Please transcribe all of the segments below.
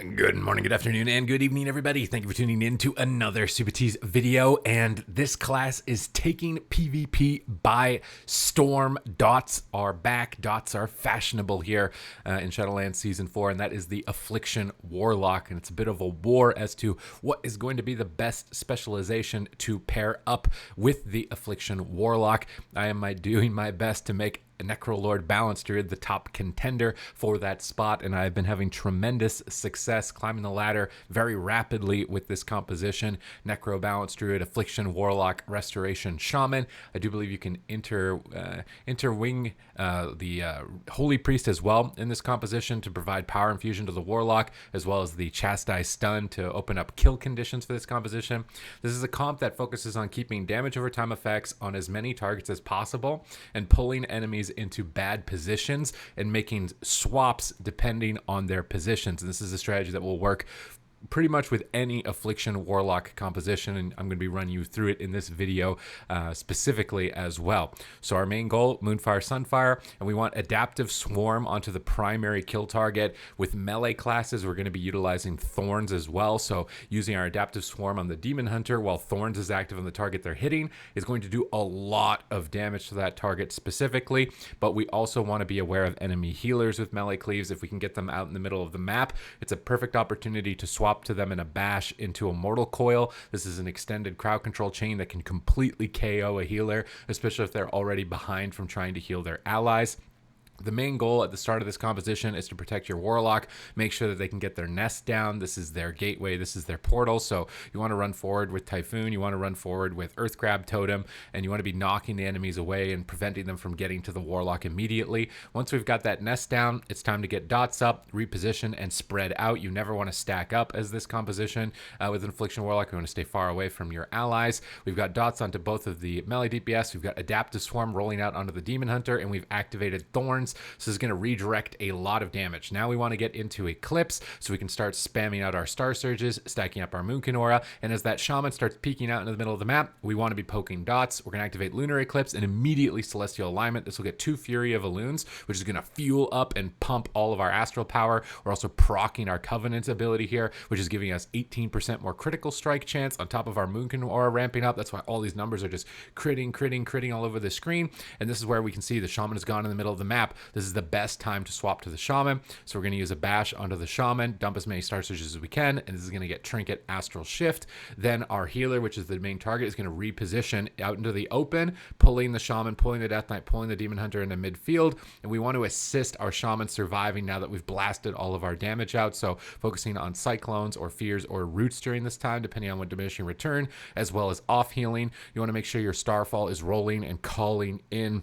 Good morning, good afternoon, and good evening, everybody. Thank you for tuning in to another Supatease video. And this class is taking PvP by storm. Dots are back. Dots are fashionable here in Shadowlands Season 4, and that is the Affliction Warlock. And it's a bit of a war as to what is going to be the best specialization to pair up with the Affliction Warlock. I am doing my best to make Necrolord Balance Druid the top contender for that spot, and I've been having tremendous success climbing the ladder very rapidly with this composition. Necro Balance Druid, Affliction Warlock, Restoration Shaman. I do believe you can interwing the Holy Priest as well in this composition to provide power infusion to the Warlock, as well as the Chastise Stun to open up kill conditions for this composition. This is a comp that focuses on keeping damage over time effects on as many targets as possible and pulling enemies into bad positions and making swaps depending on their positions. And this is a strategy that will work pretty much with any Affliction Warlock composition, and I'm going to be running you through it in this video specifically as well. So our main goal, Moonfire, Sunfire, and we want Adaptive Swarm onto the primary kill target. With melee classes, we're going to be utilizing Thorns as well, so using our Adaptive Swarm on the Demon Hunter while Thorns is active on the target they're hitting is going to do a lot of damage to that target specifically, but we also want to be aware of enemy healers with melee cleaves. If we can get them out in the middle of the map, it's a perfect opportunity to swap to them in a bash into a Mortal Coil. This is an extended crowd control chain that can completely KO a healer, especially if they're already behind from trying to heal their allies. The main goal at the start of this composition is to protect your Warlock, make sure that they can get their nest down. This is their gateway, this is their portal, so you want to run forward with Typhoon, you want to run forward with Earth Crab Totem, and you want to be knocking the enemies away and preventing them from getting to the Warlock immediately. Once we've got that nest down, it's time to get dots up, reposition, and spread out. You never want to stack up as this composition with an Affliction Warlock. You want to stay far away from your allies. We've got dots onto both of the melee DPS, we've got Adaptive Swarm rolling out onto the Demon Hunter, and we've activated Thorns. So this is going to redirect a lot of damage. Now we want to get into Eclipse so we can start spamming out our Star Surges, stacking up our Moonkin Aura, and as that Shaman starts peeking out into the middle of the map, we want to be poking dots. We're going to activate Lunar Eclipse and immediately Celestial Alignment. This will get 2 Fury of Elunes, which is going to fuel up and pump all of our Astral Power. We're also proccing our Covenant ability here, which is giving us 18% more critical strike chance on top of our Moonkin Aura ramping up. That's why all these numbers are just critting all over the screen, and this is where we can see the Shaman is gone in the middle of the map. This is the best time to swap to the Shaman, so we're going to use a bash onto the Shaman, dump as many Star Surges as we can, and this is going to get Trinket Astral Shift. Then our healer, which is the main target, is going to reposition out into the open, pulling the Shaman, pulling the Death Knight, pulling the Demon Hunter into midfield, and we want to assist our Shaman surviving now that we've blasted all of our damage out, so focusing on Cyclones or Fears or Roots during this time, depending on what diminishing return, as well as off healing. You want to make sure your Starfall is rolling and calling in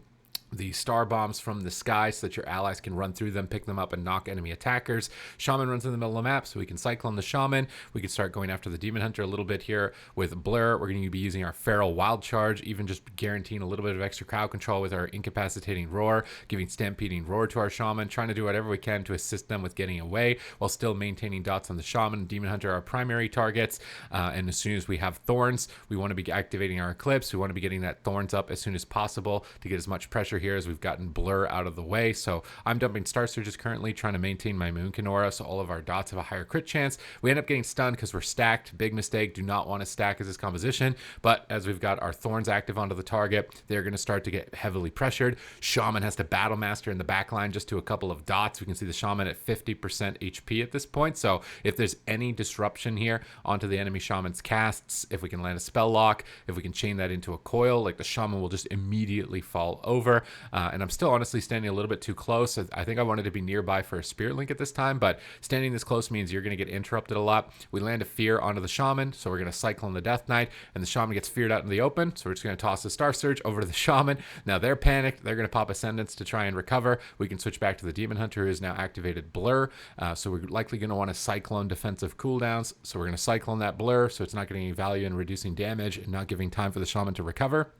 the star bombs from the sky so that your allies can run through them, pick them up, and knock enemy attackers. Shaman runs in the middle of the map, so we can Cyclone the Shaman. We can start going after the Demon Hunter a little bit here with Blur. We're going to be using our Feral Wild Charge, even just guaranteeing a little bit of extra crowd control with our Incapacitating Roar, giving Stampeding Roar to our Shaman, trying to do whatever we can to assist them with getting away while still maintaining dots on the Shaman. Demon Hunter are our primary targets, and as soon as we have Thorns, we want to be activating our Eclipse. We want to be getting that Thorns up as soon as possible to get as much pressure here as we've gotten Blur out of the way. So I'm dumping Star Surges currently, trying to maintain my Moonkin Aura so all of our dots have a higher crit chance. We end up getting stunned because we're stacked. Big mistake. Do not want to stack as this composition, but as we've got our Thorns active onto the target, they're going to start to get heavily pressured. Shaman has to Battle Master in the back line just to a couple of dots. We can see the Shaman at 50% HP at this point, so if there's any disruption here onto the enemy Shaman's casts, if we can land a spell lock, if we can chain that into a coil, like the Shaman will just immediately fall over. And I'm still honestly standing a little bit too close. I think I wanted to be nearby for a Spirit Link at this time, but standing this close means you're going to get interrupted a lot. We land a Fear onto the Shaman, so we're going to Cyclone the Death Knight, and the Shaman gets feared out in the open, so we're just going to toss the Star Surge over to the Shaman. Now they're panicked. They're going to pop Ascendance to try and recover. We can switch back to the Demon Hunter, who has now activated Blur, so we're likely going to want to Cyclone defensive cooldowns, so we're going to Cyclone that Blur, so it's not getting any value in reducing damage and not giving time for the Shaman to recover.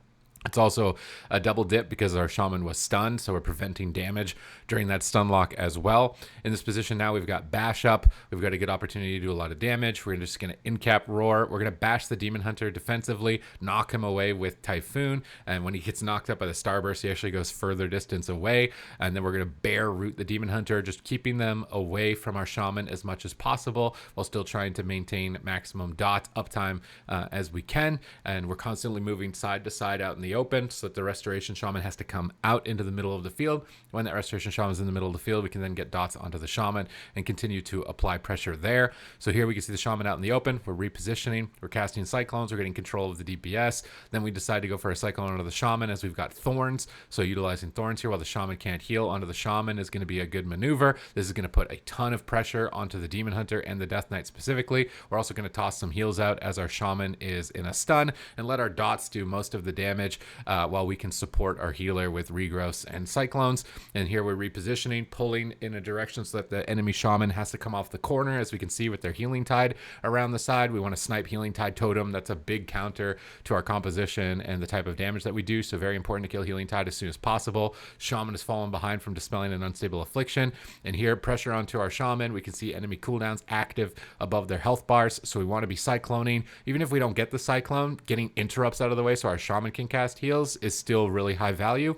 It's also a double dip because our shaman was stunned, so we're preventing damage during that stun lock as well. In this position now, we've got bash up. We've got a good opportunity to do a lot of damage. We're just going to in-cap roar. We're going to bash the demon hunter defensively, knock him away with Typhoon, and when he gets knocked up by the starburst, he actually goes further distance away. And then we're going to bear root the demon hunter, just keeping them away from our shaman as much as possible while still trying to maintain maximum dot uptime as we can. And we're constantly moving side to side out in the open so that the restoration shaman has to come out into the middle of the field. When that restoration shaman is in the middle of the field, we can then get dots onto the shaman and continue to apply pressure there. So here we can see the shaman out in the open. We're repositioning, we're casting cyclones, we're getting control of the DPS. Then we decide to go for a cyclone onto the shaman as we've got thorns. So utilizing thorns here while the shaman can't heal onto the shaman is going to be a good maneuver. This is going to put a ton of pressure onto the demon hunter and the death knight specifically. We're also going to toss some heals out as our shaman is in a stun and let our dots do most of the damage while we can support our healer with regrowths and cyclones. And here we're repositioning, pulling in a direction so that the enemy shaman has to come off the corner, as we can see with their healing tide around the side. We want to snipe healing tide totem. That's a big counter to our composition and the type of damage that we do, so very important to kill healing tide as soon as possible. Shaman has fallen behind from dispelling an unstable affliction, and here pressure onto our shaman. We can see enemy cooldowns active above their health bars, so we want to be cycloning. Even if we don't get the cyclone, getting interrupts out of the way so our shaman can cast heals is still really high value.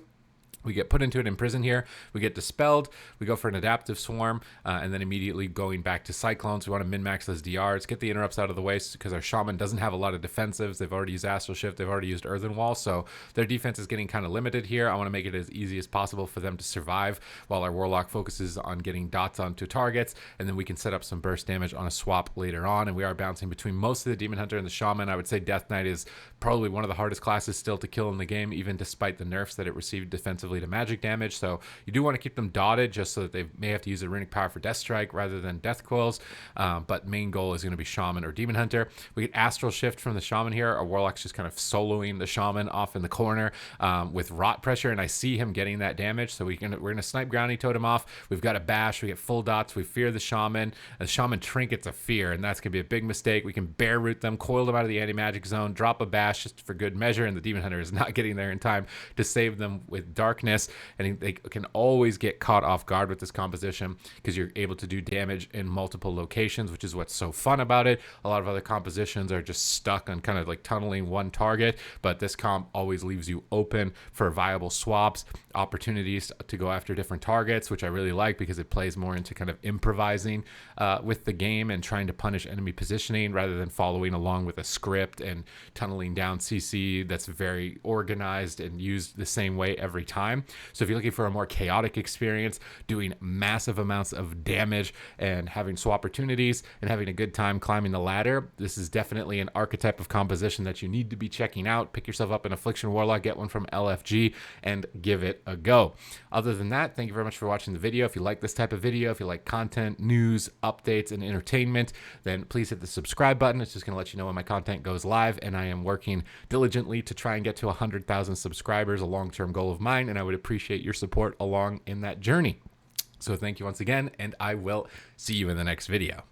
We get put into an imprison here. We get dispelled. We go for an adaptive swarm, and then immediately going back to cyclones. We want to min-max those DRs, get the interrupts out of the way because our shaman doesn't have a lot of defensives. They've already used Astral Shift. They've already used Earthen Wall, so their defense is getting kind of limited here. I want to make it as easy as possible for them to survive while our Warlock focuses on getting dots onto targets, and then we can set up some burst damage on a swap later on. And we are bouncing between most of the Demon Hunter and the Shaman. I would say Death Knight is probably one of the hardest classes still to kill in the game, even despite the nerfs that it received defensively to magic damage. So you do want to keep them dotted just so that they may have to use a runic power for Death Strike rather than Death Coils. But main goal is going to be Shaman or Demon Hunter. We get Astral Shift from the Shaman here. Our Warlock's just kind of soloing the Shaman off in the corner with Rot Pressure, and I see him getting that damage. So we're going to snipe Grounding Totem off. We've got a bash. We get full dots. We fear the Shaman. The Shaman trinkets a fear, and that's going to be a big mistake. We can bear root them, coil them out of the anti-magic zone, drop a bash just for good measure, and the Demon Hunter is not getting there in time to save them with darkness. And they can always get caught off guard with this composition because you're able to do damage in multiple locations, which is what's so fun about it. A lot of other compositions are just stuck on kind of like tunneling one target, but this comp always leaves you open for viable swaps, opportunities to go after different targets, which I really like because it plays more into kind of improvising with the game and trying to punish enemy positioning rather than following along with a script and tunneling down CC that's very organized and used the same way every time. So if you're looking for a more chaotic experience, doing massive amounts of damage and having swap opportunities and having a good time climbing the ladder, this is definitely an archetype of composition that you need to be checking out. Pick yourself up an Affliction Warlock, get one from LFG, and give it a go. Other than that, thank you very much for watching the video. If you like this type of video, if you like content, news, updates, and entertainment, then please hit the subscribe button. It's just going to let you know when my content goes live, and I am working diligently to try and get to 100,000 subscribers, a long-term goal of mine, and I would appreciate your support along in that journey. So thank you once again, and I will see you in the next video.